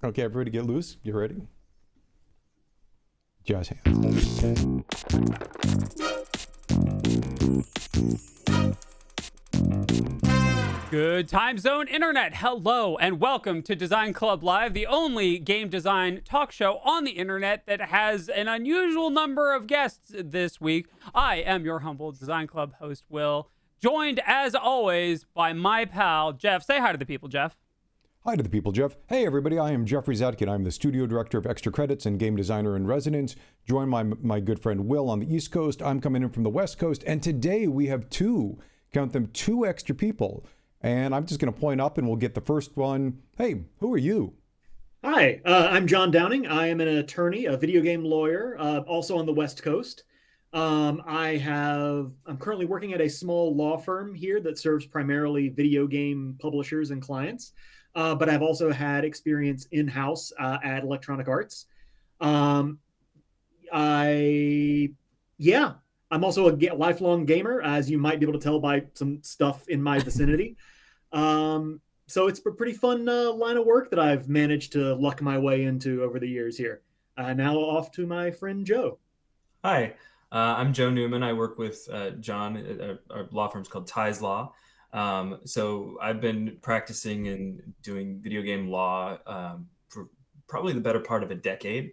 Okay, everybody get loose. You ready? Jazz hands. Good time zone internet. Hello and welcome to Design Club Live, the only game design talk show on the internet that has an unusual number of guests this week. I am your humble Design Club host, Will, joined as always by my pal, Geoff. Say hi to the people, Geoff. Hi to the people, Geoff. Hey, everybody, I am Geoffrey Zatkin. I'm the studio director of Extra Credits and game designer in residence. Join my good friend Will on the East Coast. I'm coming in from the West Coast. And today we have two extra people. And I'm just going to point up and we'll get the first one. Hey, who are you? Hi, I'm John Downing. I am an attorney, a video game lawyer, also on the West Coast. I'm currently working at a small law firm here that serves primarily video game publishers and clients. But I've also had experience in-house at Electronic Arts. I'm also a lifelong gamer, as you might be able to tell by some stuff in my vicinity. So it's a pretty fun line of work that I've managed to luck my way into over the years here. Now off to my friend Joe. Hi, I'm Joe Newman. I work with John. Our law firm's called Ties Law. So I've been practicing and doing video game law for probably the better part of a decade.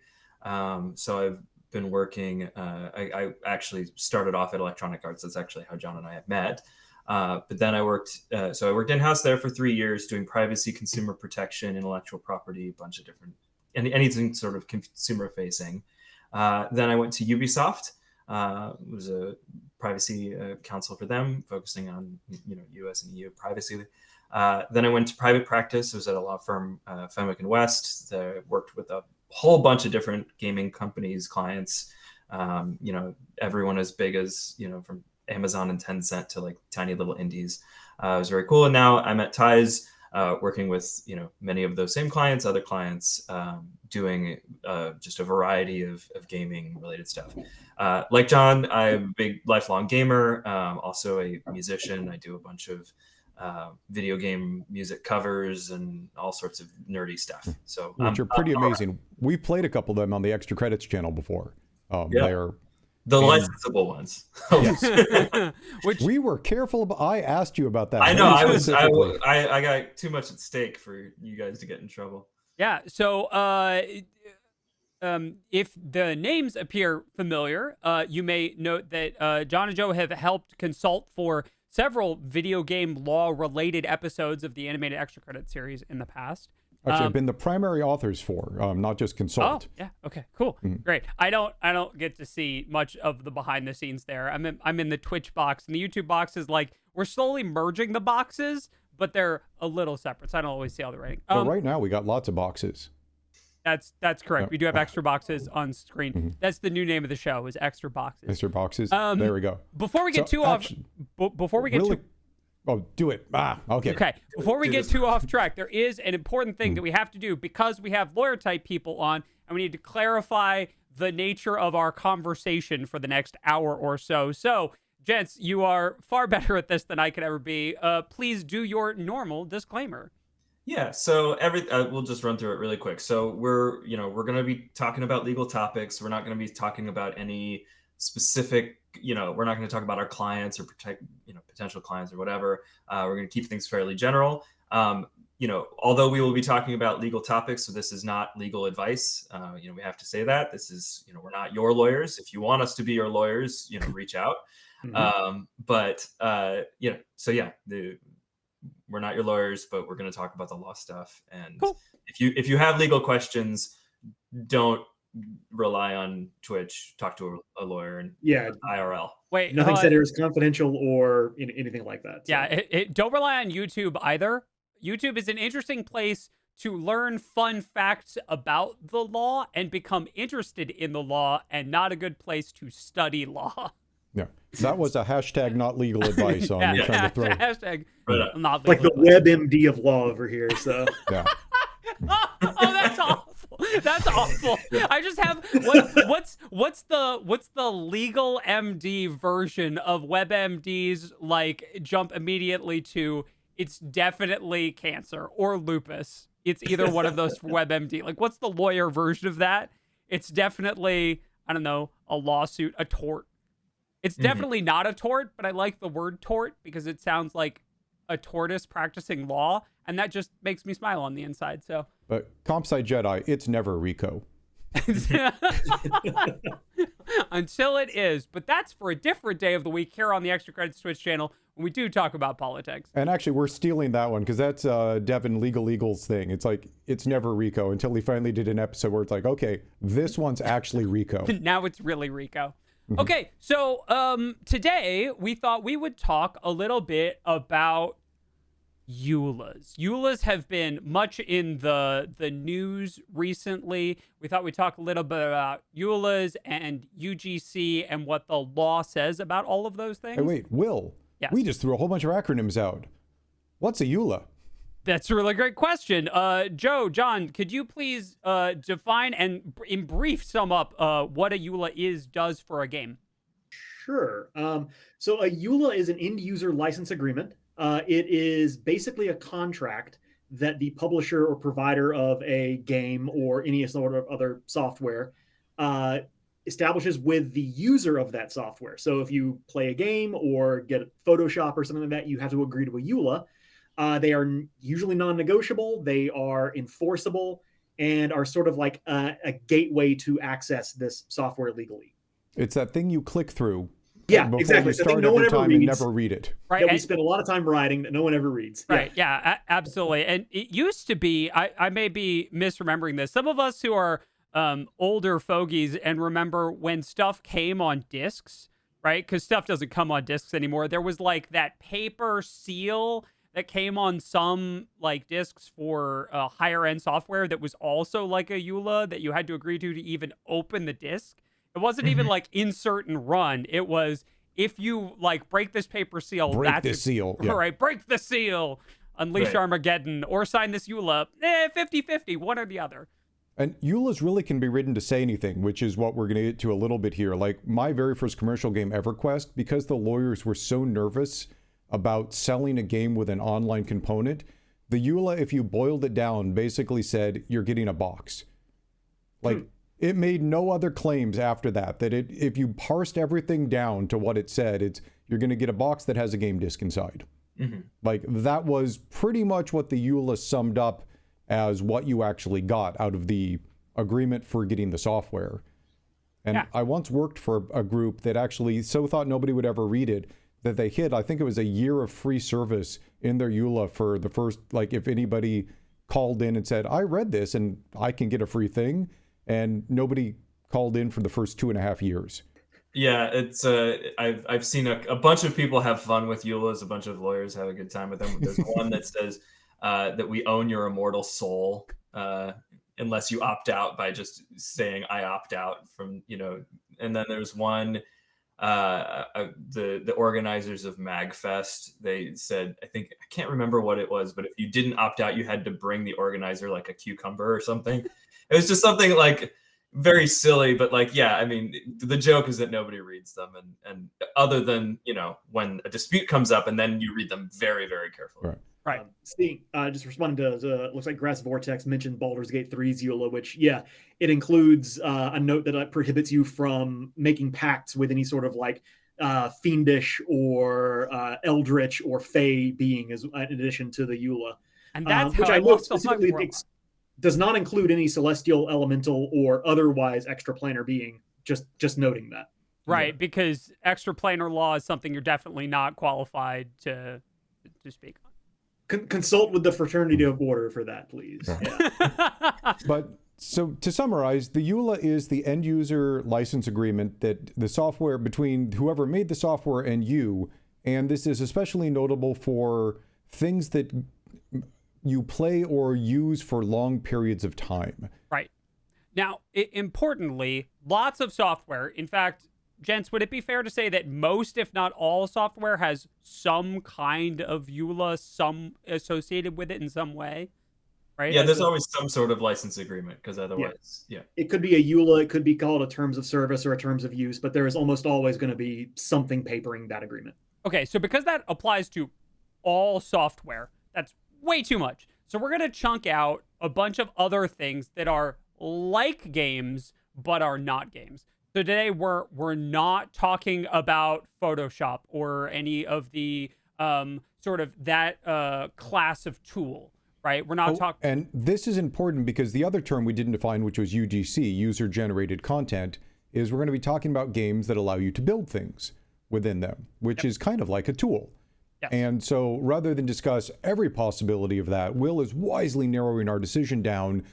So I've been working, I actually started off at Electronic Arts. That's actually how John and I have met. But then I worked in-house there for 3 years doing privacy, consumer protection, intellectual property, a bunch of different, anything sort of consumer facing. Then I went to Ubisoft. Was a privacy counsel for them, focusing on US and EU privacy. Then I went to private practice. I was at a law firm, Fenwick and West. That worked with a whole bunch of different gaming companies, clients. Everyone as big as from Amazon and Tencent to like tiny little indies. It was very cool. And now I'm at Ties, working with many of those same clients, other clients, doing just a variety of gaming related stuff. Like John, I'm a big lifelong gamer, also a musician. I do a bunch of video game music covers and all sorts of nerdy stuff. So which are pretty amazing. We played a couple of them on the Extra Credits channel before. They're the licensable ones. Yes. Which we were careful about. I asked you about that. I know. I got too much at stake for you guys to get in trouble. Yeah. So if the names appear familiar, you may note that John and Joe have helped consult for several video game law related episodes of the animated Extra Credit series in the past. Actually, I've been the primary authors for, not just consult. Oh, yeah. Okay, cool. Mm-hmm. Great. I don't get to see much of the behind the scenes there. I'm in the Twitch box, and the YouTube box is like, we're slowly merging the boxes, but they're a little separate, so I don't always see all the writing. But right now, we got lots of boxes. That's correct. We do have extra boxes on screen. Mm-hmm. That's the new name of the show, is Extra Boxes. Extra Boxes. There we go. Before we get Oh, do it. Okay. Okay. Before we get too off track, there is an important thing that we have to do because we have lawyer type people on, and we need to clarify the nature of our conversation for the next hour or so. So, gents, you are far better at this than I could ever be. Please do your normal disclaimer. Yeah. So we'll just run through it really quick. So we're going to be talking about legal topics. We're not going to be talking about any specific, we're not going to talk about our clients or potential clients or whatever. We're going to keep things fairly general. Although we will be talking about legal topics, so this is not legal advice. We have to say that this is, we're not your lawyers. If you want us to be your lawyers, reach out. Mm-hmm. We're not your lawyers, but we're going to talk about the law stuff. And cool. If you have legal questions, don't rely on Twitch. Talk to a lawyer and IRL. Wait, nothing said it was confidential or anything like that. So. Yeah, don't rely on YouTube either. YouTube is an interesting place to learn fun facts about the law and become interested in the law, and not a good place to study law. Yeah, that was a hashtag not legal advice on trying to throw. Hashtag not legal like the WebMD of law over here. So yeah. Oh, that's awful. That's awful. I just have what's the legal MD version of WebMD's like jump immediately to it's definitely cancer or lupus. it's either one of those for WebMD. Like, what's the lawyer version of that? It's definitely, I don't know, a lawsuit, a tort. It's definitely not a tort, but I like the word tort because it sounds like a tortoise practicing law, and that just makes me smile on the inside. So, but CompSci Jedi, it's never RICO. Until it is. But that's for a different day of the week here on the Extra Credits Twitch channel when we do talk about politics. And actually, we're stealing that one because that's Devin Legal Eagles thing. It's like, it's never RICO until he finally did an episode where it's like, okay, this one's actually RICO. Now it's really RICO. Okay, so today we thought we would talk a little bit about EULAs. EULAs have been much in the news recently. We thought we'd talk a little bit about EULAs and UGC and what the law says about all of those things. Hey, wait, Will, Yes. we just threw a whole bunch of acronyms out. What's a EULA? That's a really great question. Joe, John, could you please define and in brief sum up what a EULA does for a game? Sure. So a EULA is an end user license agreement. It is basically a contract that the publisher or provider of a game or any sort of other software establishes with the user of that software. So if you play a game or get Photoshop or something like that, you have to agree to a EULA. They are usually non-negotiable. They are enforceable and are sort of like a gateway to access this software legally. It's that thing you click through. Yeah, before exactly. You start no one every ever time reads. and never read it. Right. That we spend a lot of time writing that no one ever reads. Right. Yeah, absolutely. And it used to be, I may be misremembering this. Some of us who are older fogies and remember when stuff came on discs, right? Because stuff doesn't come on discs anymore. There was like that paper seal that came on some like discs for higher end software that was also like a EULA that you had to agree to even open the disc. It wasn't even like insert and run. It was, if you like break this paper seal, Break this seal. Yeah. All right, break the seal, unleash Armageddon, or sign this EULA. 50-50, one or the other. And EULAs really can be written to say anything, which is what we're going to get to a little bit here. Like my very first commercial game, EverQuest, because the lawyers were so nervous about selling a game with an online component, the EULA, if you boiled it down, basically said you're getting a box. Like it made no other claims after that, if you parsed everything down to what it said, you're going to get a box that has a game disc inside. Like that was pretty much what the EULA summed up as what you actually got out of the agreement for getting the software. And I once worked for a group that actually so thought nobody would ever read it that they hid, I think it was a year of free service in their EULA for the first, like if anybody called in and said, I read this and I can get a free thing. And nobody called in for the first 2.5 years. Yeah, it's I've seen a bunch of people have fun with EULAs. A bunch of lawyers have a good time with them. There's one that says that we own your immortal soul unless you opt out by just saying I opt out from, And then there's one, the organizers of MagFest, they said, I can't remember what it was, but if you didn't opt out, you had to bring the organizer like a cucumber or something. It was just something like very silly, but like, yeah, I mean, the joke is that nobody reads them. And other than, when a dispute comes up and then you read them very, very carefully. Right. Just responding to looks like Grass Vortex mentioned Baldur's Gate 3's EULA, which, it includes a note that prohibits you from making pacts with any sort of like fiendish or eldritch or fey being in addition to the EULA. And that's which how I know lost the specifically does not include any celestial, elemental, or otherwise extraplanar being. Just noting that. Right, because extraplanar law is something you're definitely not qualified to speak on. Consult with the Fraternity of Order for that, please. Yeah. But so to summarize, the EULA is the end user license agreement that the software between whoever made the software and you, and this is especially notable for things that you play or use for long periods of time. Right. Now, importantly, lots of software, in fact, gents, would it be fair to say that most, if not all, software has some kind of EULA, some associated with it in some way? Right? Yeah, there's always some sort of license agreement because otherwise, It could be a EULA, it could be called a terms of service or a terms of use, but there is almost always going to be something papering that agreement. Okay, so because that applies to all software, that's way too much. So we're going to chunk out a bunch of other things that are like games, but are not games. So today we're not talking about Photoshop or any of the sort of that class of tool, right? We're not talking. And this is important because the other term we didn't define, which was UGC, user-generated content, is we're going to be talking about games that allow you to build things within them, which is kind of like a tool. Yes. And so rather than discuss every possibility of that, Will is wisely narrowing our decision down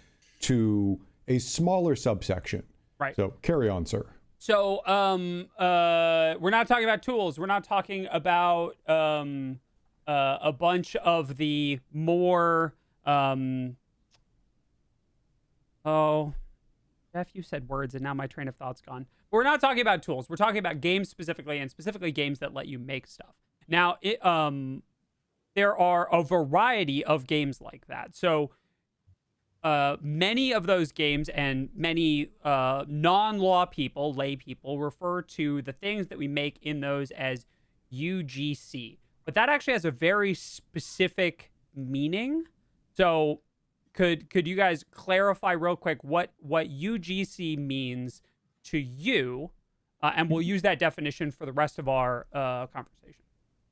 to a smaller subsection. Right. So carry on, sir. So we're not talking about tools. We're not talking about a bunch of the more Geoff, you said words and now my train of thought's gone. But we're not talking about tools. We're talking about games specifically, and specifically games that let you make stuff. Now, there are a variety of games like that. So many of those games and many non-law people, lay people, refer to the things that we make in those as UGC. But that actually has a very specific meaning. So could you guys clarify real quick what UGC means to you? And we'll use that definition for the rest of our conversation.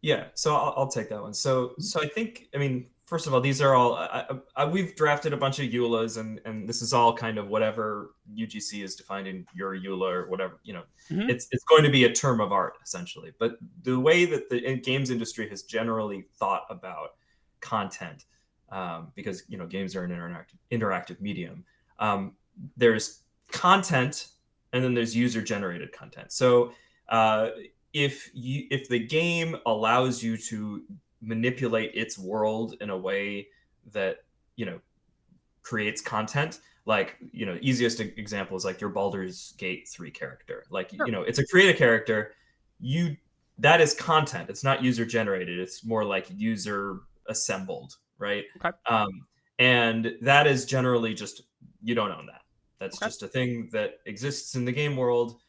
Yeah, so I'll take that one. So I think, I mean, first of all, these are all, we've drafted a bunch of EULAs, and this is all kind of whatever UGC is defined in your EULA or whatever, you know, it's going to be a term of art, essentially. But the way that the games industry has generally thought about content, because, you know, games are an interactive medium, there's content, and then there's user-generated content. So if the game allows you to manipulate its world in a way that, you know, creates content, like, you know, easiest example is like your Baldur's Gate 3 character. Like, Sure. you know, it's a created character. That is content. It's not user-generated. It's more like user-assembled, right? Okay. And that is generally just, you don't own that. That's Okay. just a thing that exists in the game world.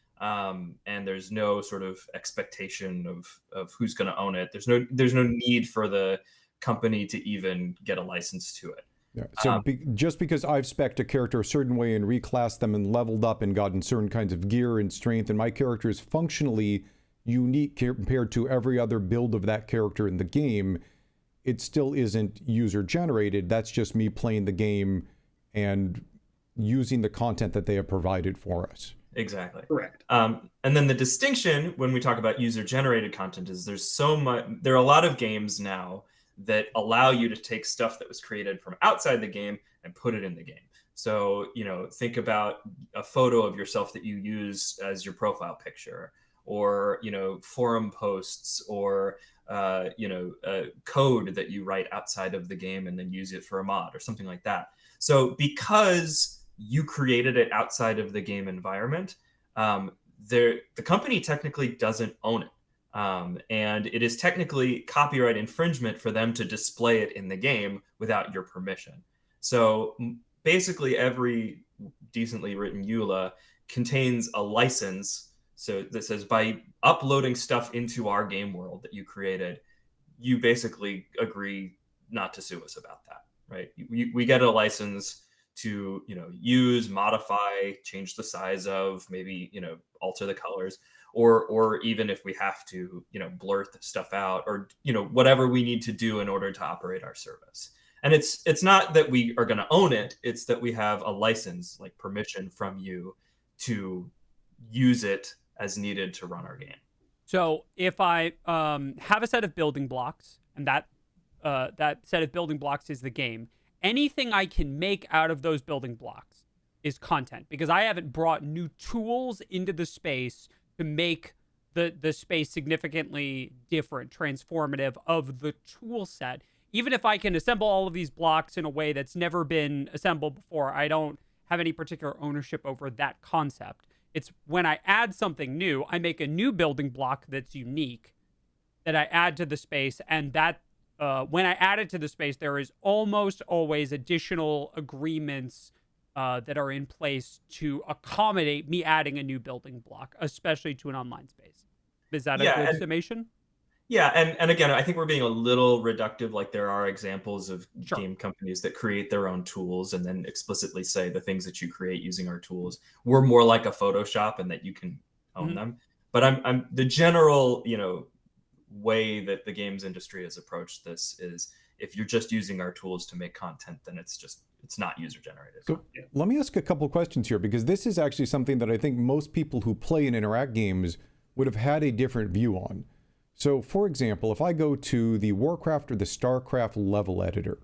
And there's no sort of expectation of who's going to own it. There's no need for the company to even get a license to it. Yeah. So just because I've spec'd a character a certain way and reclassed them and leveled up and gotten certain kinds of gear and strength, and my character is functionally unique compared to every other build of that character in the game, it still isn't user generated. That's just me playing the game and using the content that they have provided for us. Exactly. Correct. And then the distinction when we talk about user-generated content is there are a lot of games now that allow you to take stuff that was created from outside the game and put it in the game. So, you know, think about a photo of yourself that you use as your profile picture, or, you know, forum posts, or, you know, code that you write outside of the game and then use it for a mod or something like that. So because you created it outside of the game environment, the company technically doesn't own it. And it is technically copyright infringement for them to display it in the game without your permission. So basically every decently written EULA contains a license. So that says, by uploading stuff into our game world that you created, you basically agree not to sue us about that, right? We get a license to, you know, use, modify, change the size of, maybe, you know, alter the colors, or even if we have to, you know, blur stuff out, or, you know, whatever we need to do in order to operate our service. And it's not that we are going to own it, it's that we have a license, like permission from you to use it as needed to run our game. So if I have a set of building blocks, and that set of building blocks is the game, anything I can make out of those building blocks is content, because I haven't brought new tools into the space to make the space significantly different, transformative of the tool set. Even if I can assemble all of these blocks in a way that's never been assembled before, I don't have any particular ownership over that concept. It's when I add something new, I make a new building block that's unique that I add to the space, and that when I add it to the space, there is almost always additional agreements that are in place to accommodate me adding a new building block, especially to an online space. Is that a good summation? Yeah, and again, I think we're being a little reductive. Like there are examples of Sure. game companies that create their own tools and then explicitly say the things that you create using our tools were more like a Photoshop and that you can own them. But I'm the general, way that the games industry has approached this is if you're just using our tools to make content, then it's not user generated. So let me ask a couple of questions here, because this is actually something that I think most people who play and interact games would have had a different view on. So for example, if I go to the Warcraft or the StarCraft level editor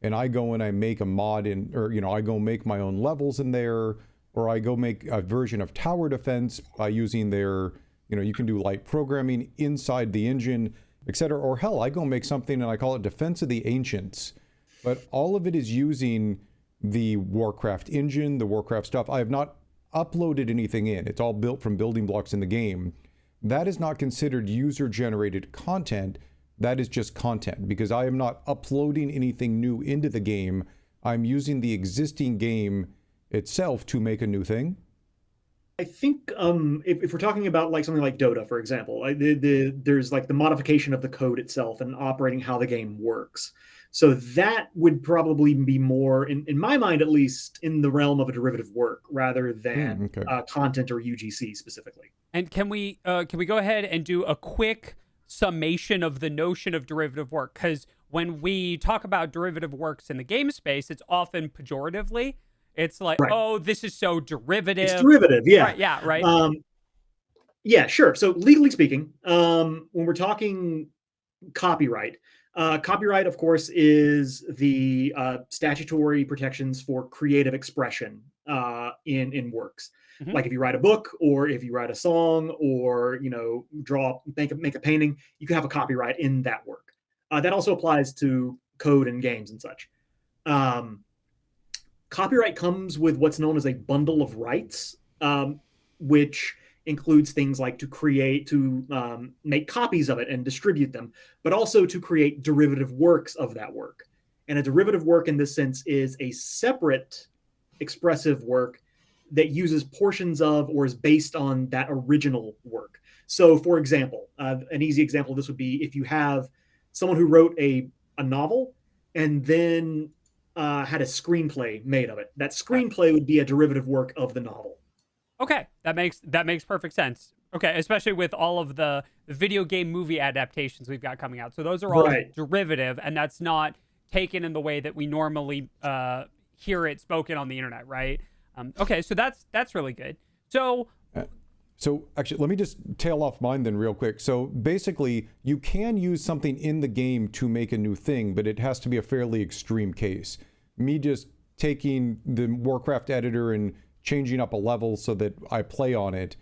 and I go and I make a mod I go make my own levels in there, or I go make a version of tower defense by using their, you can do light programming inside the engine, etc. Or hell, I go make something and I call it Defense of the Ancients. But all of it is using the Warcraft engine, the Warcraft stuff. I have not uploaded anything in. It's all built from building blocks in the game. That is not considered user-generated content. That is just content, because I am not uploading anything new into the game. I'm using the existing game itself to make a new thing. I think if we're talking about like something like Dota, for example, there's like the modification of the code itself and operating how the game works. So that would probably be more, in my mind at least, in the realm of a derivative work rather than content or UGC specifically. And can we go ahead and do a quick summation of the notion of derivative work? Because when we talk about derivative works in the game space, it's often pejoratively. It's like, oh, this is so derivative. It's derivative, yeah. Right, yeah, right. Yeah, sure. So legally speaking, when we're talking copyright, copyright, of course, is the statutory protections for creative expression in works. Like if you write a book, or if you write a song, or make a painting, you can have a copyright in that work. That also applies to code and games and such. Copyright comes with what's known as a bundle of rights, which includes things like to make copies of it and distribute them, but also to create derivative works of that work. And a derivative work in this sense is a separate expressive work that uses portions of or is based on that original work. So for example, an easy example of this would be if you have someone who wrote a novel and then had a screenplay made of it. That screenplay would be a derivative work of the novel. Okay, that makes perfect sense. Okay, especially with all of the video game movie adaptations we've got coming out. So those are all derivative, and that's not taken in the way that we normally hear it spoken on the internet, right? Okay, so that's really good. So actually, let me just tail off mine then real quick. So basically, you can use something in the game to make a new thing, but it has to be a fairly extreme case. Me just taking the Warcraft editor and changing up a level so that I play on it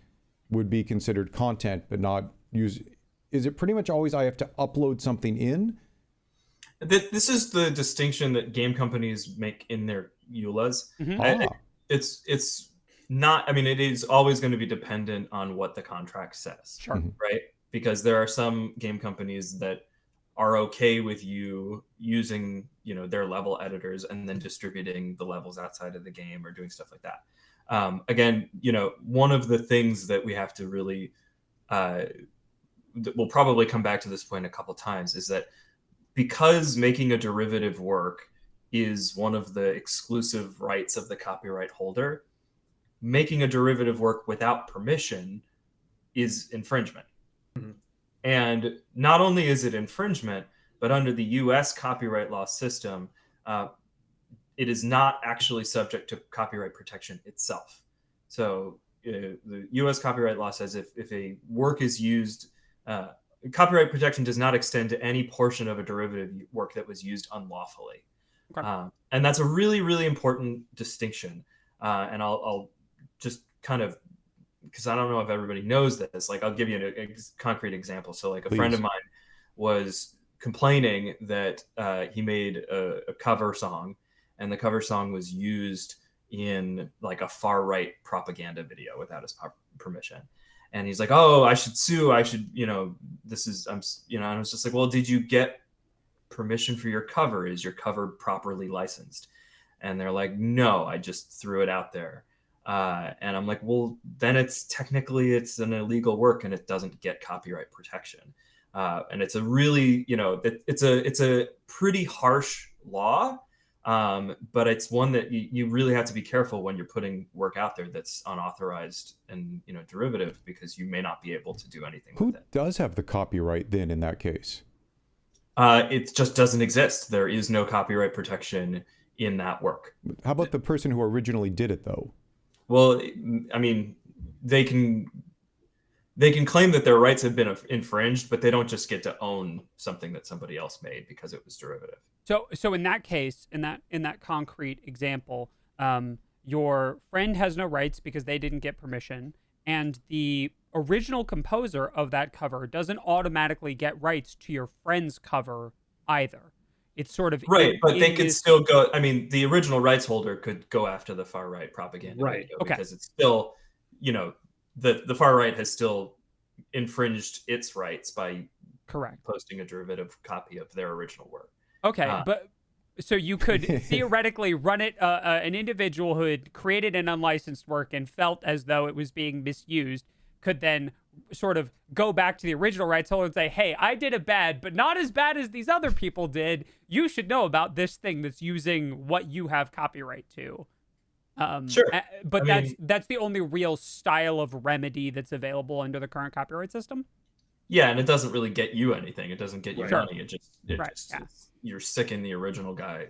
would be considered content, but not use. Is it pretty much always I have to upload something in? This is the distinction that game companies make in their EULAs. It's not, I mean, it is always going to be dependent on what the contract says, right? Because there are some game companies that are okay with you using, their level editors and then distributing the levels outside of the game or doing stuff like that. Again, one of the things that we have to really, we'll probably come back to this point a couple times, is that because making a derivative work is one of the exclusive rights of the copyright holder, making a derivative work without permission is infringement. And not only is it infringement, but under the US copyright law system, it is not actually subject to copyright protection itself. So the US copyright law says if a work is used, copyright protection does not extend to any portion of a derivative work that was used unlawfully. And that's a really, really important distinction. And I'll just kind of, because I don't know if everybody knows this, like I'll give you a concrete example. So like a friend of mine was complaining that he made a cover song, and the cover song was used in like a far right propaganda video without his permission. And he's like, oh, I should sue. I should, this is, and I was just like, well, did you get permission for your cover? Is your cover properly licensed? And they're like, no, I just threw it out there. And I'm like, well, then it's technically an illegal work and it doesn't get copyright protection. And it's a really, it's a pretty harsh law, but it's one that you really have to be careful when you're putting work out there that's unauthorized and derivative, because you may not be able to do anything with it. Who does have the copyright then in that case? It just doesn't exist. There is no copyright protection in that work. How about the person who originally did it, though? Well, I mean, they can claim that their rights have been infringed, but they don't just get to own something that somebody else made because it was derivative. So in that case, in that concrete example, your friend has no rights because they didn't get permission, and the original composer of that cover doesn't automatically get rights to your friend's cover either. It's sort of right, but they could still go. I mean, the original rights holder could go after the far right propaganda video, because it's still, the far right has still infringed its rights by posting a derivative copy of their original work. Okay, but so you could theoretically run it. An individual who had created an unlicensed work and felt as though it was being misused could then sort of go back to the original rights holder and say, hey, I did it bad, but not as bad as these other people did. You should know about this thing that's using what you have copyright to. Sure. But that's the only real style of remedy that's available under the current copyright system. Yeah, and it doesn't really get you anything. It doesn't get you money. You're sicking the original guy,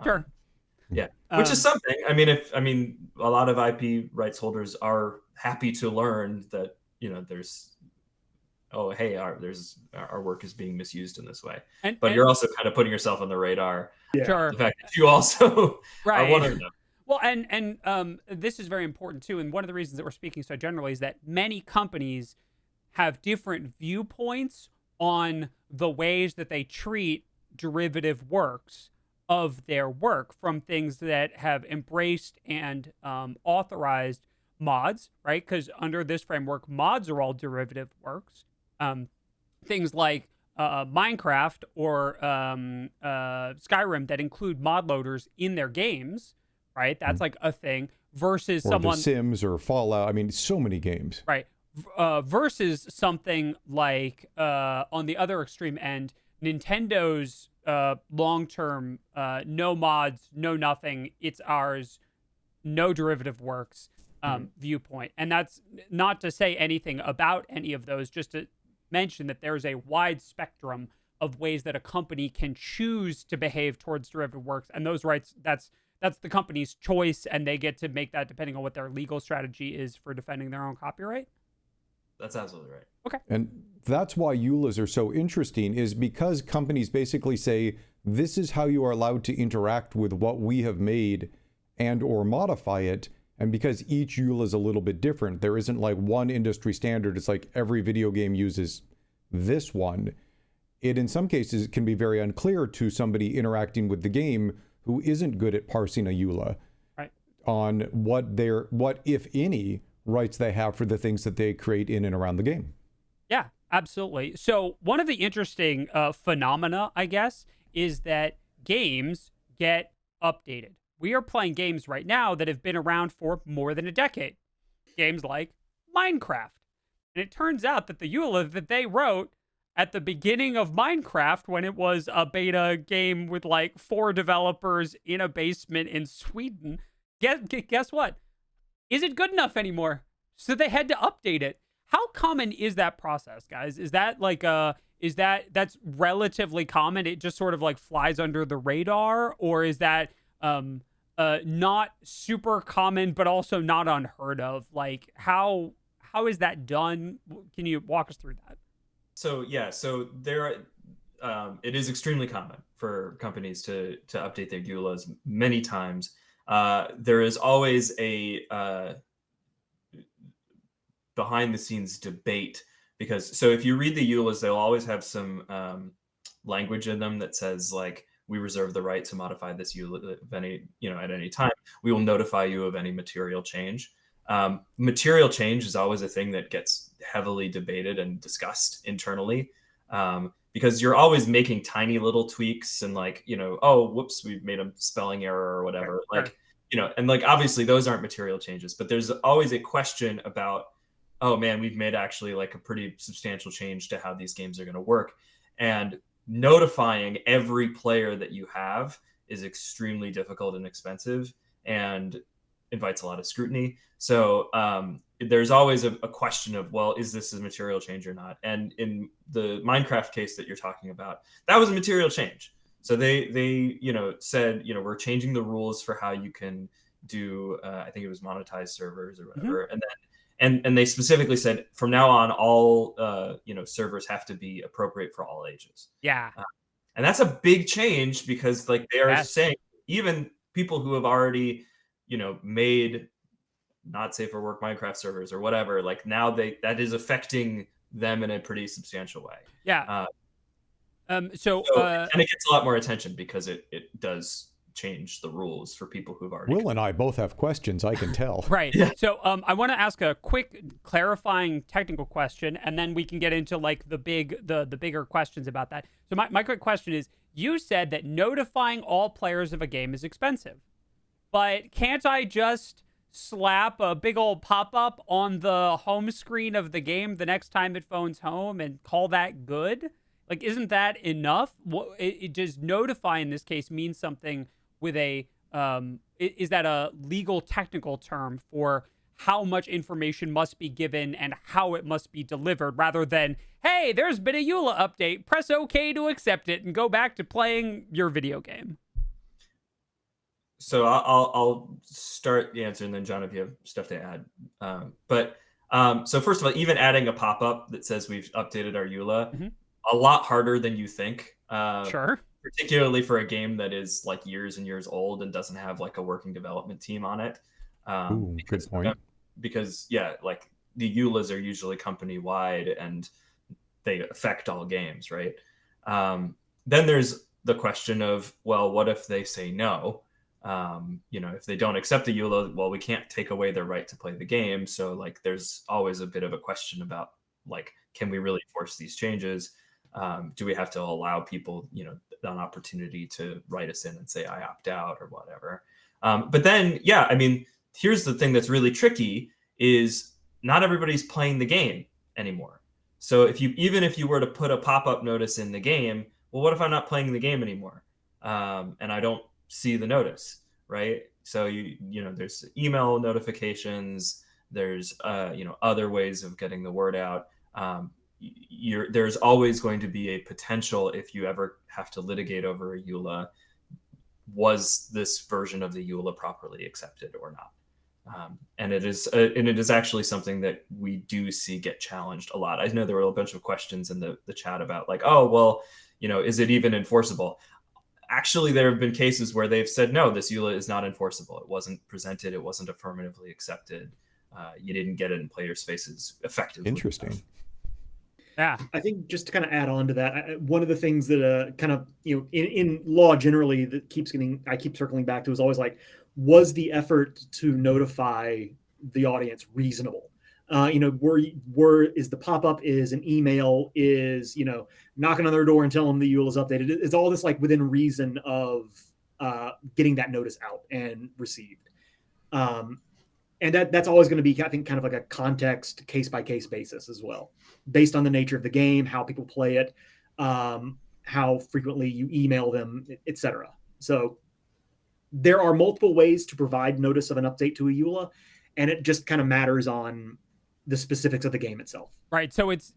Sure. Yeah, which is something. I mean, a lot of IP rights holders are happy to learn that there's, our work is being misused in this way. But you're also kind of putting yourself on the radar. Yeah. Sure. The fact that you also are one of them. Well, and this is very important too. And one of the reasons that we're speaking so generally is that many companies have different viewpoints on the ways that they treat derivative works of their work, from things that have embraced and authorized mods, right? Because under this framework, mods are all derivative works. Things like Minecraft or Skyrim that include mod loaders in their games, right? That's like a thing. Versus or someone, The Sims or Fallout. I mean, so many games. Right. Versus something like on the other extreme end, Nintendo's long-term no mods, no nothing, it's ours, no derivative works viewpoint. And that's not to say anything about any of those, just to mention that there's a wide spectrum of ways that a company can choose to behave towards derivative works, and those rights, that's the company's choice, and they get to make that depending on what their legal strategy is for defending their own copyright. That's absolutely right. Okay. And that's why EULAs are so interesting, is because companies basically say, this is how you are allowed to interact with what we have made and or modify it. And because each EULA is a little bit different, there isn't like one industry standard. It's like every video game uses this one. It, in some cases, can be very unclear to somebody interacting with the game who isn't good at parsing a EULA on what, if any, rights they have for the things that they create in and around the game. Yeah, absolutely. So one of the interesting phenomena, I guess, is that games get updated. We are playing games right now that have been around for more than a decade. Games like Minecraft. And it turns out that the EULA that they wrote at the beginning of Minecraft, when it was a beta game with like 4 developers in a basement in Sweden, guess what? Isn't good enough anymore. So they had to update it. How common is that process, guys? Is that like that's relatively common? It just sort of like flies under the radar, or is that not super common but also not unheard of? Like how is that done? Can you walk us through that? So there it is extremely common for companies to update their EULAs many times. There is always a behind the scenes debate, because so if you read the EULAs, they'll always have some language in them that says like, we reserve the right to modify this EULA at any time. We will notify you of any material change. Material change is always a thing that gets heavily debated and discussed internally, because you're always making tiny little tweaks and like, oh, whoops, we've made a spelling error or whatever. Right. Like, and like, obviously those aren't material changes, but there's always a question about oh man, we've made actually like a pretty substantial change to how these games are going to work. And notifying every player that you have is extremely difficult and expensive and invites a lot of scrutiny. So there's always a question of, well, is this a material change or not? And in the Minecraft case that you're talking about, that was a material change. So they said, we're changing the rules for how you can do, I think it was monetized servers or whatever. Mm-hmm. And they specifically said from now on, all servers have to be appropriate for all ages. Yeah. And that's a big change because like they are Yes. saying even people who have already, made not safe for work Minecraft servers or whatever, like now that is affecting them in a pretty substantial way. Yeah. So it kind of gets a lot more attention because it does change the rules for people who've already. Will and I both have questions, I can tell. Right. Yeah. So I want to ask a quick clarifying technical question, and then we can get into like the bigger questions about that. So my quick question is, you said that notifying all players of a game is expensive, but can't I just slap a big old pop-up on the home screen of the game the next time it phones home and call that good? Like, isn't that enough? It does notify in this case mean something with a, is that a legal technical term for how much information must be given and how it must be delivered, rather than, hey, there's been a EULA update, press OK to accept it and go back to playing your video game? So I'll start the answer, and then John, if you have stuff to add. So first of all, even adding a pop-up that says we've updated our EULA, Mm-hmm. a lot harder than you think. Sure. Particularly for a game that is like years and years old and doesn't have like a working development team on it. Good point. Because like the EULAs are usually company wide and they affect all games, right? Then there's the question of, well, what if they say no? If they don't accept the EULA, well, we can't take away their right to play the game. So like, there's always a bit of a question about like, can we really force these changes? Do we have to allow people, an opportunity to write us in and say, I opt out or whatever. But then, here's the thing that's really tricky is not everybody's playing the game anymore. So even if you were to put a pop-up notice in the game, well, what if I'm not playing the game anymore? And I don't see the notice, right? So there's email notifications, there's other ways of getting the word out. There's always going to be a potential, if you ever have to litigate over a EULA, was this version of the EULA properly accepted or not? And it is actually something that we do see get challenged a lot. I know there were a bunch of questions in the chat about like, oh, well, is it even enforceable? Actually, there have been cases where they've said, no, this EULA is not enforceable. It wasn't presented. It wasn't affirmatively accepted. You didn't get it in players' faces effectively. Interesting. Yeah. I think just to kind of add on to that, one of the things that kind of, in law generally that I keep circling back to is always like, was the effort to notify the audience reasonable? Is the pop-up, is an email, is, knocking on their door and telling them the EULA is updated? Is all this like within reason of getting that notice out and received? And that's always going to be, I think, kind of like a context, case-by-case basis as well, based on the nature of the game, how people play it, how frequently you email them, etc. So there are multiple ways to provide notice of an update to a EULA, and it just kind of matters on the specifics of the game itself. Right. So it's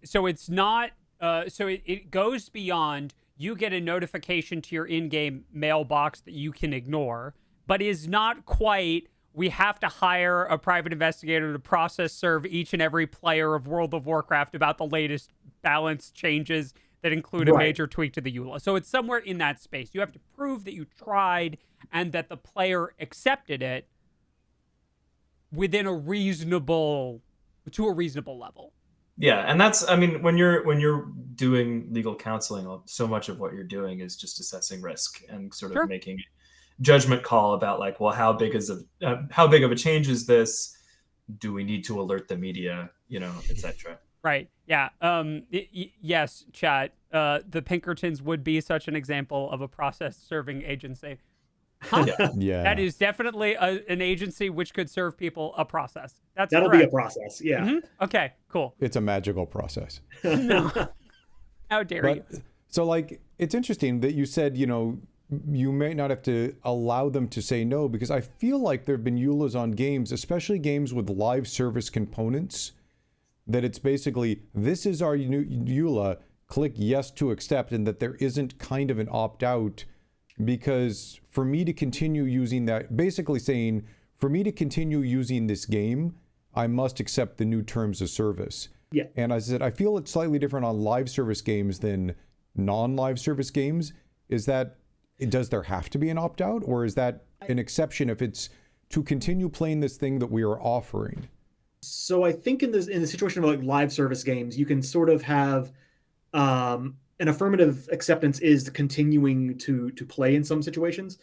not. So it goes beyond. You get a notification to your in-game mailbox that you can ignore, but is not quite. We have to hire a private investigator to process serve each and every player of World of Warcraft about the latest balance changes that include a major tweak to the EULA. So it's somewhere in that space. You have to prove that you tried and that the player accepted it within a reasonable level. Yeah, and that's, when you're doing legal counseling, so much of what you're doing is just assessing risk and sort of making judgment call about like, well, how big of a change is this? Do we need to alert the media, etc. Right. Yeah. Yes, chat. The Pinkertons would be such an example of a process serving agency. Huh? Yeah. That is definitely an agency which could serve people a process. That'll be a process. Yeah. Mm-hmm. Okay, cool. It's a magical process. No. How dare you? But so like, it's interesting that you said, you may not have to allow them to say no, because I feel like there have been EULAs on games, especially games with live service components, that it's basically, this is our EULA, click yes to accept, and that there isn't kind of an opt-out, because for me to continue using that, basically saying, for me to continue using this game, I must accept the new terms of service. Yeah. And I said, I feel it's slightly different on live service games than non-live service games. Is that, does there have to be an opt-out, or is that an exception if it's to continue playing this thing that we are offering? So I think in the situation of like live service games, you can sort of have an affirmative acceptance is continuing to play in some situations,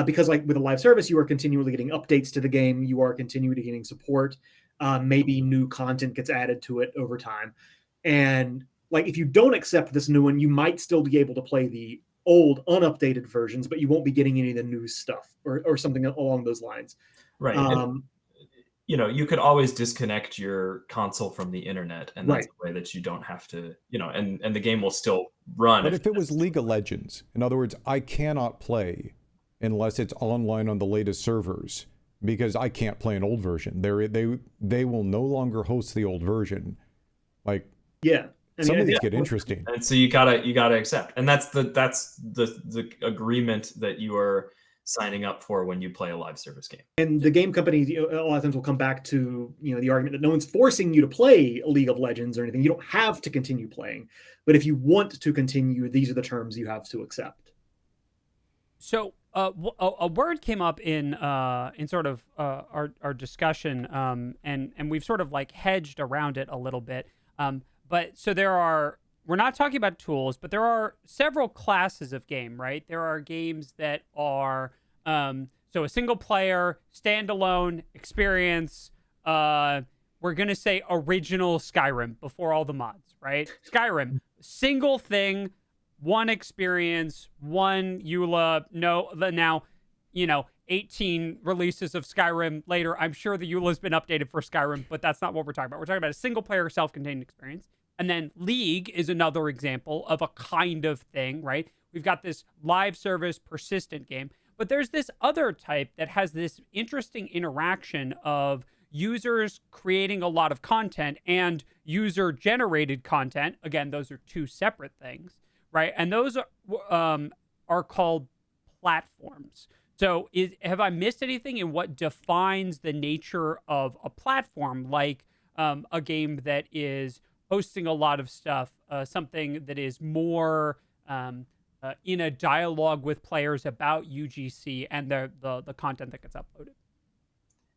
because like with a live service, you are continually getting updates to the game, you are continually getting support, maybe new content gets added to it over time, and like if you don't accept this new one, you might still be able to play the old unupdated versions, but you won't be getting any of the new stuff or something along those lines. Right. You could always disconnect your console from the internet, and that's a way that you don't have to, and the game will still run. But if it was League of Legends, in other words, I cannot play unless it's online on the latest servers, because I can't play an old version. They will no longer host the old version. Like, yeah. Some of these get interesting, and so you gotta accept, and that's the agreement that you are signing up for when you play a live service game. And the game companies a lot of times will come back to the argument that no one's forcing you to play League of Legends or anything. You don't have to continue playing, but if you want to continue, these are the terms you have to accept. So a word came up in sort of our discussion, and we've sort of like hedged around it a little bit. But so we're not talking about tools, but there are several classes of game, right? There are games that are, so a single player, standalone experience. We're going to say original Skyrim before all the mods, right? Skyrim, single thing, one experience, one EULA. No, now, 18 releases of Skyrim later. I'm sure the EULA has been updated for Skyrim, but that's not what we're talking about. We're talking about a single player self-contained experience. And then League is another example of a kind of thing, right? We've got this live service persistent game, but there's this other type that has this interesting interaction of users creating a lot of content and user generated content. Again, those are two separate things, right? And those are called platforms. So have I missed anything in what defines the nature of a platform, like a game that is hosting a lot of stuff, something that is more in a dialogue with players about UGC and the content that gets uploaded?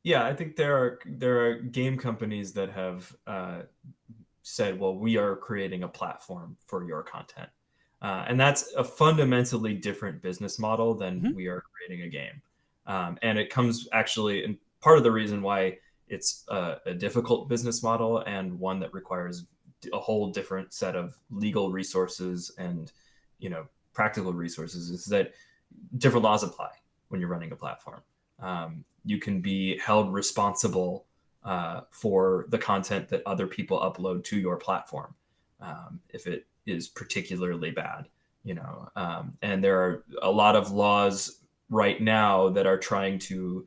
Yeah, I think there are game companies that have said, well, we are creating a platform for your content. And that's a fundamentally different business model than we are creating a game. And it comes actually, and part of the reason why it's a difficult business model and one that requires a whole different set of legal resources and, practical resources is that different laws apply when you're running a platform. You can be held responsible for the content that other people upload to your platform if it is particularly bad, and there are a lot of laws right now that are trying to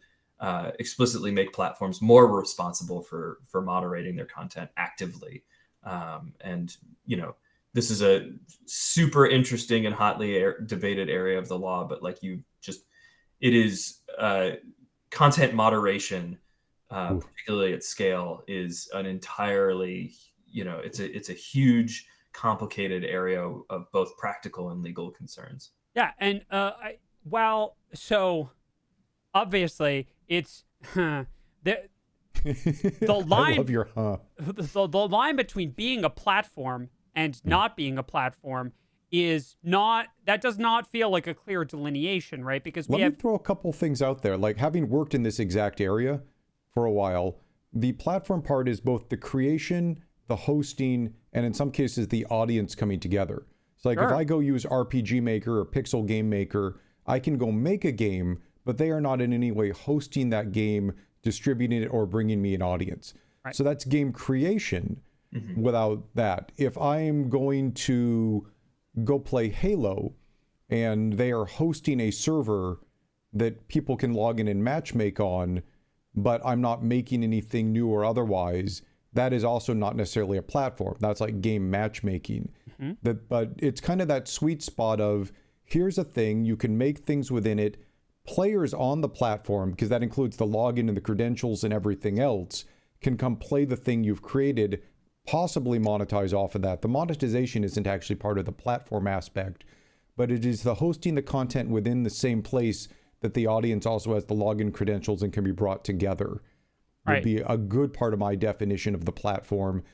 explicitly make platforms more responsible for moderating their content actively. And this is a super interesting and hotly debated area of the law, but it is content moderation, particularly at scale, is an entirely, it's a huge, complicated area of both practical and legal concerns. Yeah, and so obviously it's the line. I love your the line between being a platform and not being a platform does not feel like a clear delineation, right? Because Let me throw a couple things out there. Like, having worked in this exact area for a while, the platform part is both the creation, the hosting, and in some cases the audience coming together. So like, if I go use RPG Maker or Pixel Game Maker, I can go make a game, but they are not in any way hosting that game, distributing it, or bringing me an audience. Right. So that's game creation without that. If I'm going to go play Halo and they are hosting a server that people can log in and matchmake on, but I'm not making anything new or otherwise, that is also not necessarily a platform. That's like game matchmaking. But it's kind of that sweet spot of, here's a thing, you can make things within it, players on the platform, because that includes the login and the credentials and everything else, can come play the thing you've created, possibly monetize off of that. The monetization isn't actually part of the platform aspect, but it is the hosting the content within the same place that the audience also has the login credentials and can be brought together. Would be a good part of my definition of the platform,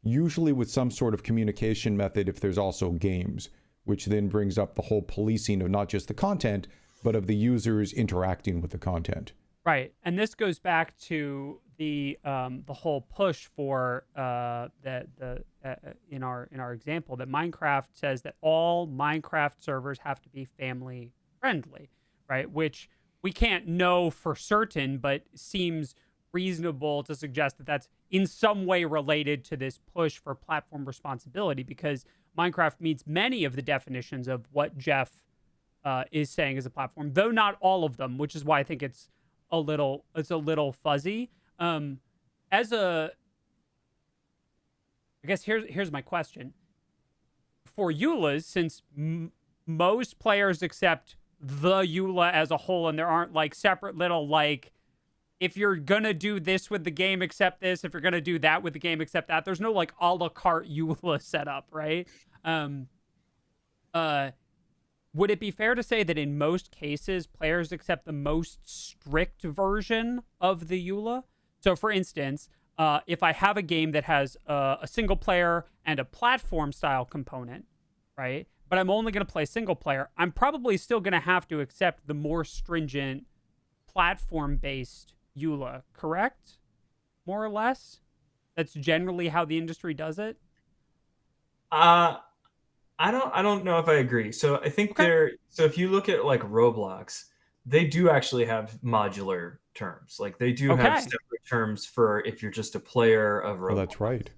usually with some sort of communication method if there's also games, which then brings up the whole policing of not just the content, but of the users interacting with the content. Right, and this goes back to the whole push for in our example that Minecraft says that all Minecraft servers have to be family friendly, right? Which we can't know for certain, but seems reasonable to suggest that that's in some way related to this push for platform responsibility, because Minecraft meets many of the definitions of what Geoff is saying as a platform, though not all of them, which is why I think it's a little fuzzy. I guess here's my question. For EULAs, since most players accept the EULA as a whole, and there aren't like separate little like, if you're gonna do this with the game, accept this. If you're gonna do that with the game, accept that. There's no like a la carte EULA setup, right? Would it be fair to say that in most cases, players accept the most strict version of the EULA? So, for instance, if I have a game that has a single player and a platform style component, right? But I'm only going to play single player, I'm probably still going to have to accept the more stringent platform-based EULA, correct? More or less? That's generally how the industry does it? I don't know if I agree. So I think so if you look at like Roblox, they do actually have modular terms. Like they do have separate terms for if you're just a player of Roblox. Oh, that's right.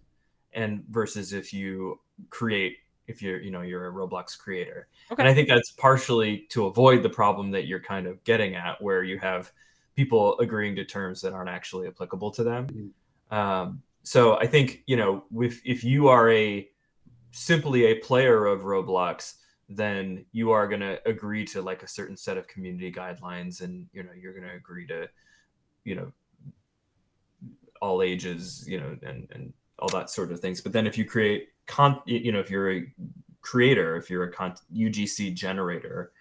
And versus if you create, if you're a Roblox creator. Okay. And I think that's partially to avoid the problem that you're kind of getting at, where you have people agreeing to terms that aren't actually applicable to them. So I think, if you are simply a player of Roblox, then you are going to agree to like a certain set of community guidelines, and you're going to agree to all ages, and all that sort of things. But then if you create if you're a creator, if you're a UGC generator,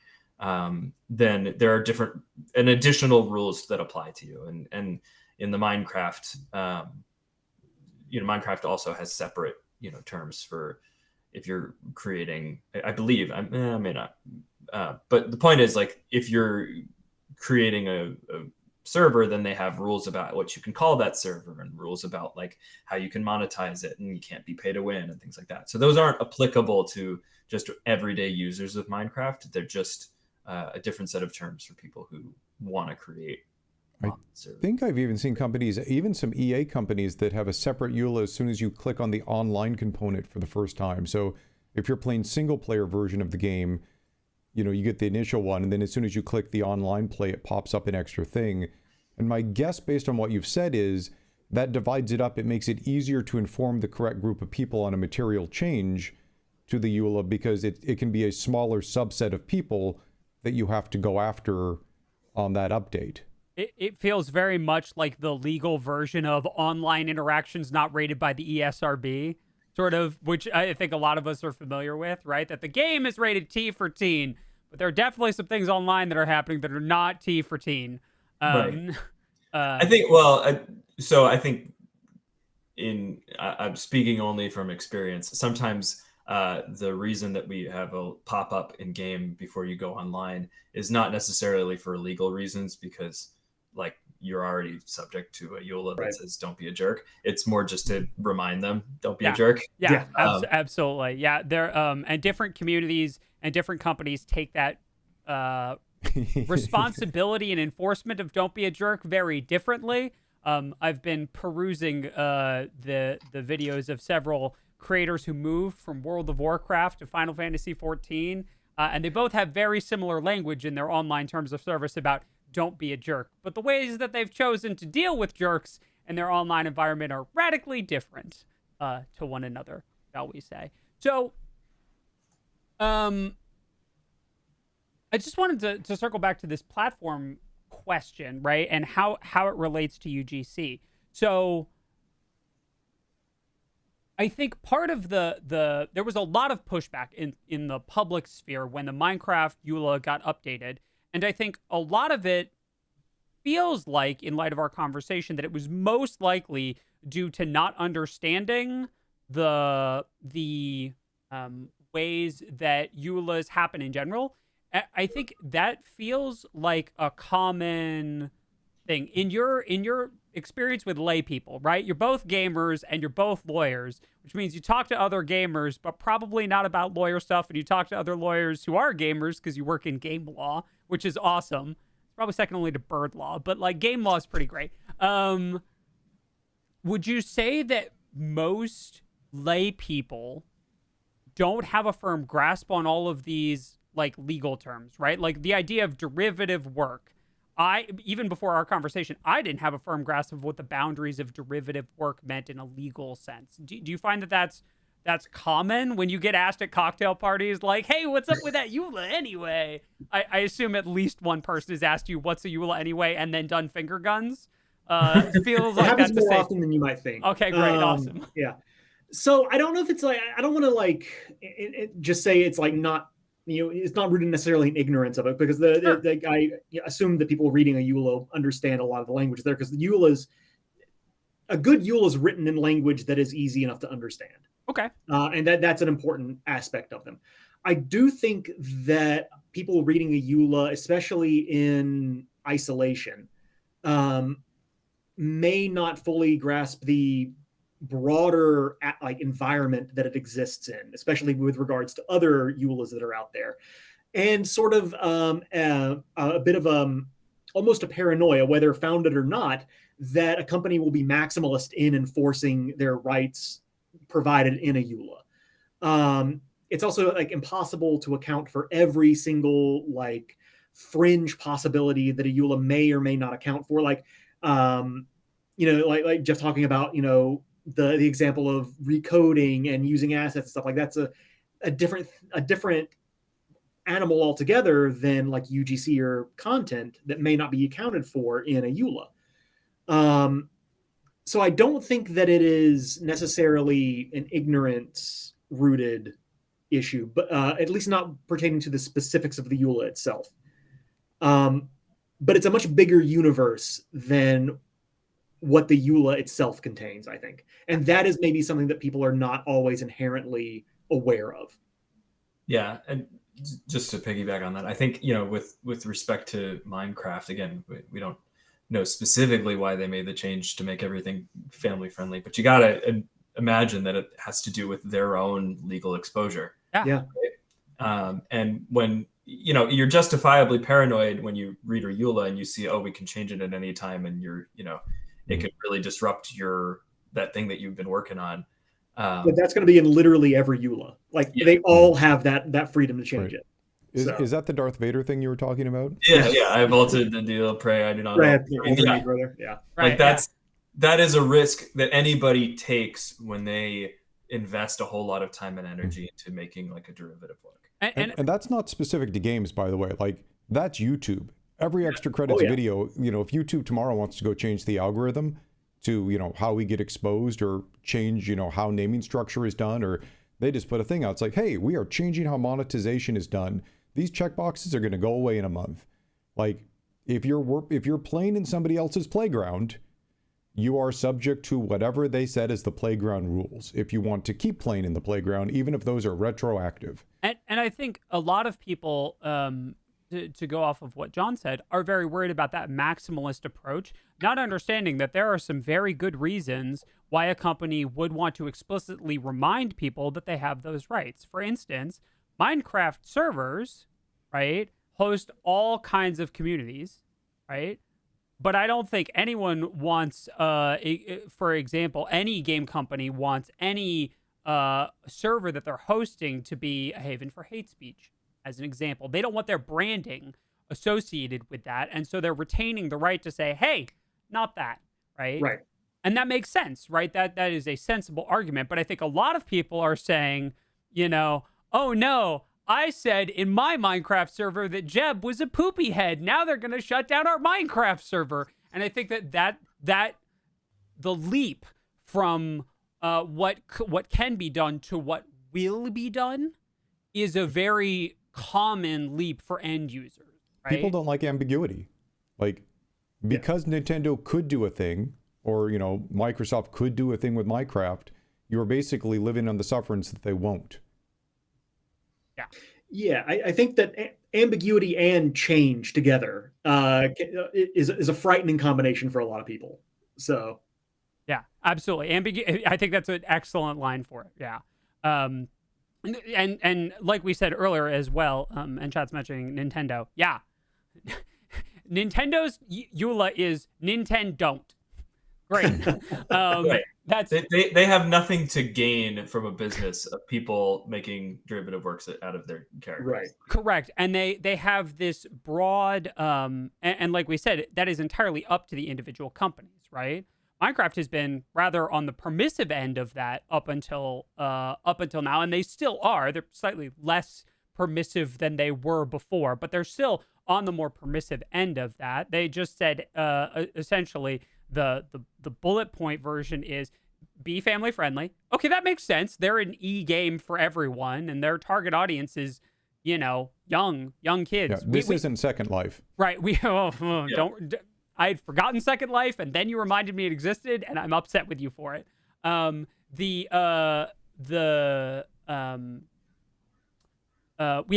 then there are different and additional rules that apply to you. And in the Minecraft, Minecraft also has separate terms for if you're creating, I believe, I may not, but the point is, like, if you're creating a server, then they have rules about what you can call that server and rules about like how you can monetize it, and you can't be pay to win and things like that. So those aren't applicable to just everyday users of Minecraft. They're just a different set of terms for people who want to create. I think I've even seen companies, even some EA companies, that have a separate EULA as soon as you click on the online component for the first time. So if you're playing single player version of the game, you get the initial one, and then as soon as you click the online play, it pops up an extra thing. And my guess, based on what you've said, is that divides it up. It makes it easier to inform the correct group of people on a material change to the EULA, because it can be a smaller subset of people that you have to go after on that update. It feels very much like the legal version of online interactions not rated by the ESRB, sort of, which I think a lot of us are familiar with, right? That the game is rated T for teen, but there are definitely some things online that are happening that are not T for teen. Right. I think, I think I'm speaking only from experience. Sometimes the reason that we have a pop-up in game before you go online is not necessarily for legal reasons, because like you're already subject to a EULA that says don't be a jerk. It's more just to remind them, don't be a jerk. Yeah, absolutely. Yeah, there and different communities and different companies take that responsibility and enforcement of Don't Be a Jerk very differently. I've been perusing the videos of several creators who moved from World of Warcraft to Final Fantasy XIV, and they both have very similar language in their online terms of service about don't be a jerk. But the ways that they've chosen to deal with jerks in their online environment are radically different to one another, shall we say. So, I just wanted to circle back to this platform question, right? And how it relates to UGC. So I think part of there was a lot of pushback in the public sphere when the Minecraft EULA got updated. And I think a lot of it feels like, in light of our conversation, that it was most likely due to not understanding the ways that EULAs happen in general. I think that feels like a common thing in your experience with lay people, right? You're both gamers and you're both lawyers, which means you talk to other gamers, but probably not about lawyer stuff. And you talk to other lawyers who are gamers because you work in game law, which is awesome. It's probably second only to bird law, but like game law is pretty great. Would you say that most lay people don't have a firm grasp on all of these like legal terms, right? Like the idea of derivative work. Even before our conversation, I didn't have a firm grasp of what the boundaries of derivative work meant in a legal sense. Do you find that that's common when you get asked at cocktail parties, like, hey, what's up with that EULA anyway? I assume at least one person has asked you, what's a EULA anyway, and then done finger guns. It feels like happens that's more often than you might think. Okay, great, awesome. Yeah. So I don't know if it's like, I don't want to like just say it's like not, it's not rooted necessarily in ignorance of it, because I assume that people reading a EULA understand a lot of the language there, because a good EULA is written in language that is easy enough to understand. Okay. And that's an important aspect of them. I do think that people reading a EULA, especially in isolation, may not fully grasp the broader like environment that it exists in, especially with regards to other EULAs that are out there, and sort of a bit of almost a paranoia, whether founded or not, that a company will be maximalist in enforcing their rights provided in a EULA. It's also like impossible to account for every single like fringe possibility that a EULA may or may not account for, like like Geoff talking about, the example of recoding and using assets and stuff like that's a different animal altogether than like UGC or content that may not be accounted for in a EULA. So I don't think that it is necessarily an ignorance rooted issue, but at least not pertaining to the specifics of the EULA itself. But it's a much bigger universe than what the EULA itself contains, I think. And that is maybe something that people are not always inherently aware of. Yeah. And just to piggyback on that, I think, with respect to Minecraft, again, we don't know specifically why they made the change to make everything family friendly, but you got to imagine that it has to do with their own legal exposure. Yeah. Right? And when, you're justifiably paranoid when you read a EULA and you see, we can change it at any time. And it could really disrupt that thing that you've been working on. But that's going to be in literally every EULA. Like they all have that freedom to change it. Is that the Darth Vader thing you were talking about? Yeah. I vaulted the deal, pray I do not. Yeah. Like that is a risk that anybody takes when they invest a whole lot of time and energy into making like a derivative work. And that's not specific to games, by the way. Like that's YouTube. Every extra credits video, if YouTube tomorrow wants to go change the algorithm to, how we get exposed, or change, how naming structure is done, or they just put a thing out. It's like, hey, we are changing how monetization is done. These checkboxes are going to go away in a month. Like if you're playing in somebody else's playground, you are subject to whatever they said is the playground rules. If you want to keep playing in the playground, even if those are retroactive. And I think a lot of people, to go off of what John said, are very worried about that maximalist approach, not understanding that there are some very good reasons why a company would want to explicitly remind people that they have those rights. For instance, Minecraft servers, right, host all kinds of communities, right? But I don't think anyone wants, for example, any game company wants any server that they're hosting to be a haven for hate speech, as an example. They don't want their branding associated with that. And so they're retaining the right to say, hey, not that, right? Right. And that makes sense, right? That is a sensible argument. But I think a lot of people are saying, oh no, I said in my Minecraft server that Jeb was a poopy head. Now they're going to shut down our Minecraft server. And I think that the leap from what can be done to what will be done is a very common leap for end users. Right? People don't like ambiguity. Like, because Nintendo could do a thing, or, Microsoft could do a thing with Minecraft, you're basically living on the sufferance that they won't. Yeah. Yeah, I think that ambiguity and change together is a frightening combination for a lot of people. So, yeah, absolutely. I think that's an excellent line for it. Yeah. And like we said earlier as well, and chat's mentioning Nintendo. Yeah. Nintendo's EULA is Nintendo don't. Great. Right. That's they have nothing to gain from a business of people making derivative works out of their characters. Right. Correct. And they have this broad and like we said, that is entirely up to the individual companies, right? Minecraft has been rather on the permissive end of that up until now, and they still are. They're slightly less permissive than they were before, but they're still on the more permissive end of that. They just said essentially the bullet point version is be family friendly. Okay, that makes sense. They're an e-game for everyone, and their target audience is, young kids. Yeah, this isn't Second Life. Right. Don't. I'd forgotten Second Life, and then you reminded me it existed, and I'm upset with you for it. We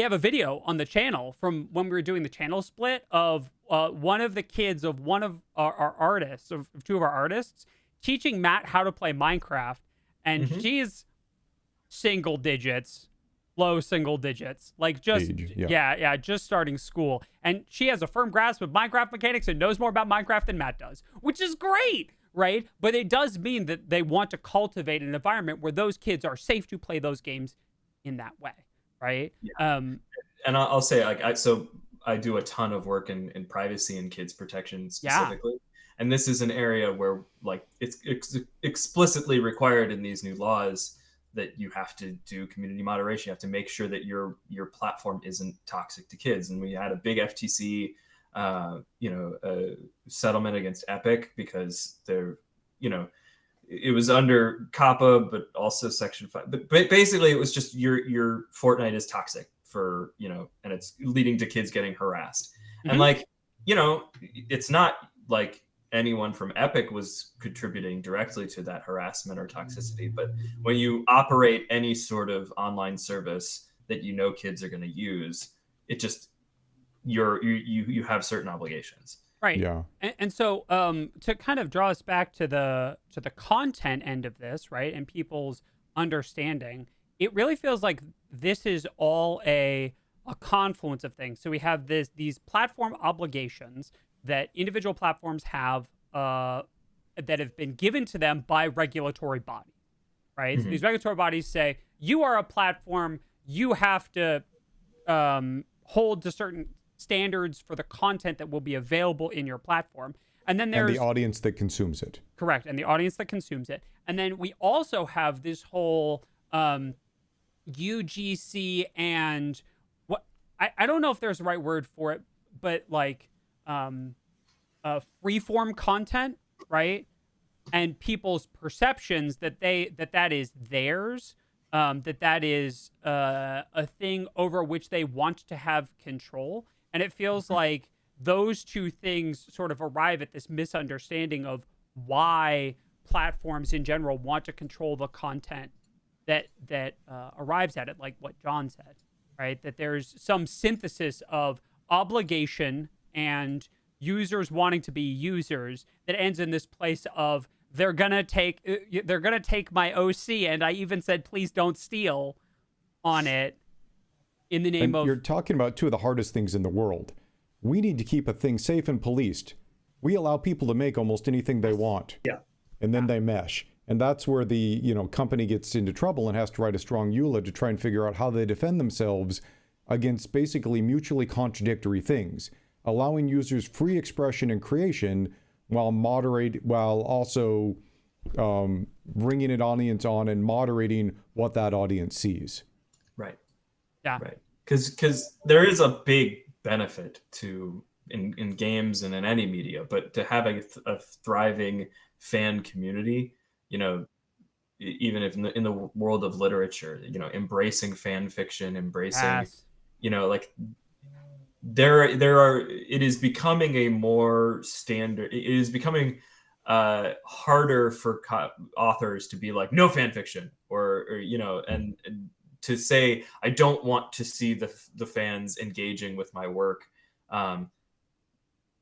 have a video on the channel from when we were doing the channel split of one of the kids of one of our artists, of two of our artists, teaching Matt how to play Minecraft, and she's low single digits, like just Age, just starting school, and she has a firm grasp of Minecraft mechanics and knows more about Minecraft than Matt does, which is great, right? But it does mean that they want to cultivate an environment where those kids are safe to play those games in that way, right? Yeah. And I'll say, I do a ton of work in privacy and kids protection specifically. Yeah. And this is an area where it's explicitly required in these new laws that you have to do community moderation. You have to make sure that your platform isn't toxic to kids. And we had a big FTC, settlement against Epic because they're, it was under COPPA, but also Section 5. But basically, it was just your Fortnite is toxic for, and it's leading to kids getting harassed. Mm-hmm. And it's not like anyone from Epic was contributing directly to that harassment or toxicity. But when you operate any sort of online service that kids are going to use, it just you have certain obligations. Right. Yeah. And so to kind of draw us back to the content end of this, right, and people's understanding, it really feels like this is all a confluence of things. So we have these platform obligations that individual platforms have that have been given to them by regulatory bodies, right? Mm-hmm. So these regulatory bodies say, you are a platform, you have to hold to certain standards for the content that will be available in your platform. And then there's the audience that consumes it. Correct. And the audience that consumes it. And then we also have this whole UGC and what I don't know if there's a right word for it, but freeform content, right? And people's perceptions that that is theirs, that is a thing over which they want to have control. And it feels like those two things sort of arrive at this misunderstanding of why platforms in general want to control the content that arrives at it, like what John said, right? That there's some synthesis of obligation and users wanting to be users that ends in this place of they're gonna take my OC, and I even said please don't steal on it, in the name And of... you're talking about two of the hardest things in the world. We need to keep a thing safe and policed. We allow people to make almost anything they want. Yeah. And then they mesh. And that's where the company gets into trouble and has to write a strong EULA to try and figure out how they defend themselves against basically mutually contradictory things, allowing users free expression and creation while also bringing an audience on and moderating what that audience sees. Right. Yeah. Right. Because there is a big benefit to in games and in any media, but to have a thriving fan community, even if in the world of literature, embracing fan fiction, embracing, like it is becoming a more standard. It is becoming harder for authors to be like, no fan fiction, or and to say, I don't want to see the fans engaging with my work.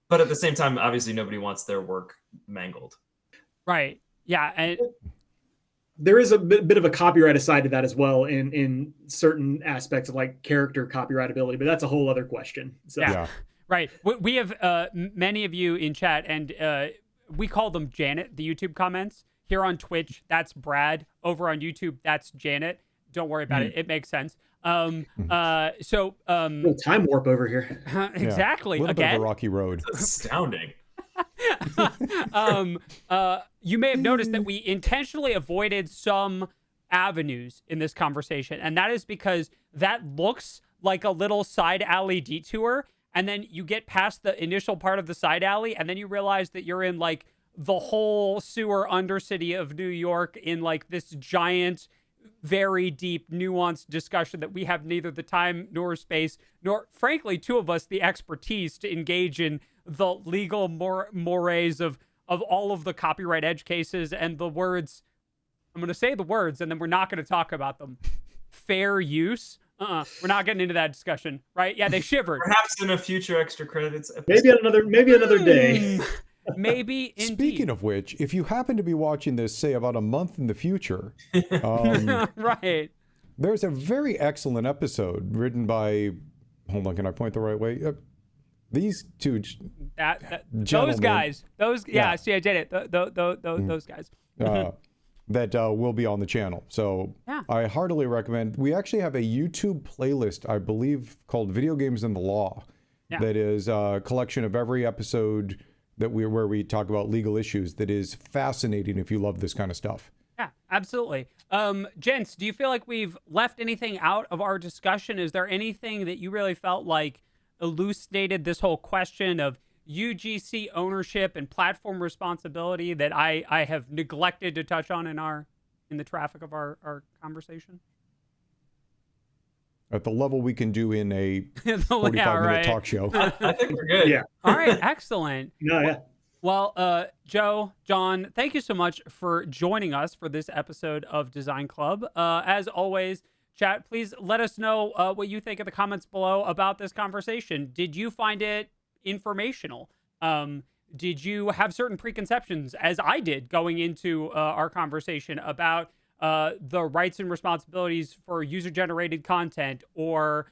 But at the same time, obviously nobody wants their work mangled. Right. Yeah. And there is a bit of a copyright side to that as well in certain aspects of like character copyrightability, but that's a whole other question. So. Yeah. Right. We have many of you in chat, and we call them Janet, the YouTube comments. Here on Twitch, that's Brad. Over on YouTube, that's Janet. Don't worry about it. It makes sense. Little time warp over here. Exactly. A little Again, bit of a rocky road. That's astounding. You may have noticed that we intentionally avoided some avenues in this conversation, and that is because that looks like a little side alley detour, and then you get past the initial part of the side alley, and then you realize that you're in like the whole sewer undercity of New York in like this giant, very deep, nuanced discussion that we have neither the time nor space, nor, frankly, two of us, the expertise to engage in the legal mores of all of the copyright edge cases and the words. I'm going to say the words, and then we're not going to talk about them. Fair use. We're not getting into that discussion, right? Yeah, they shivered. Perhaps in a future extra credits episode. Maybe another day. Maybe indeed. Speaking of which, if you happen to be watching this, say, about a month in the future, right, there's a very excellent episode written by, hold on, can I point the right way? These two those guys. Those, yeah, see, I did it. Those guys. That will be on the channel. So yeah. I heartily recommend. We actually have a YouTube playlist, I believe, called Video Games and the Law. Yeah. That is a collection of every episode where we talk about legal issues. That is fascinating if you love this kind of stuff. Yeah, absolutely. Gents, do you feel like we've left anything out of our discussion? Is there anything that you really felt like elucidated this whole question of UGC ownership and platform responsibility that I have neglected to touch on in the traffic of our conversation? At the level we can do in a 45-minute talk show. I think we're good. Yeah. All right, excellent. No, yeah. Well, Joe, John, thank you so much for joining us for this episode of Design Club. As always, chat, please let us know what you think in the comments below about this conversation. Did you find it informational? Did you have certain preconceptions, as I did, going into our conversation about the rights and responsibilities for user-generated content, or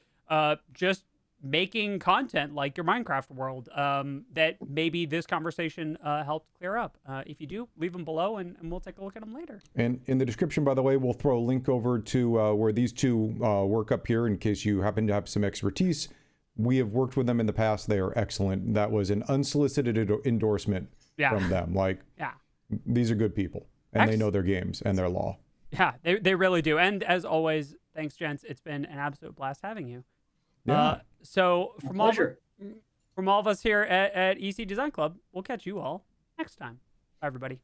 just making content like your Minecraft world, that maybe this conversation helped clear up? If you do, leave them below and we'll take a look at them later. And in the description, by the way, we'll throw a link over to where these two work up here in case you happen to have some expertise. We have worked with them in the past. They are excellent. That was an unsolicited endorsement from them. These are good people, and they know their games and their law. Yeah, they really do. And as always, thanks, gents. It's been an absolute blast having you. Yeah. So from all of us here at EC Design Club, we'll catch you all next time. Bye, everybody.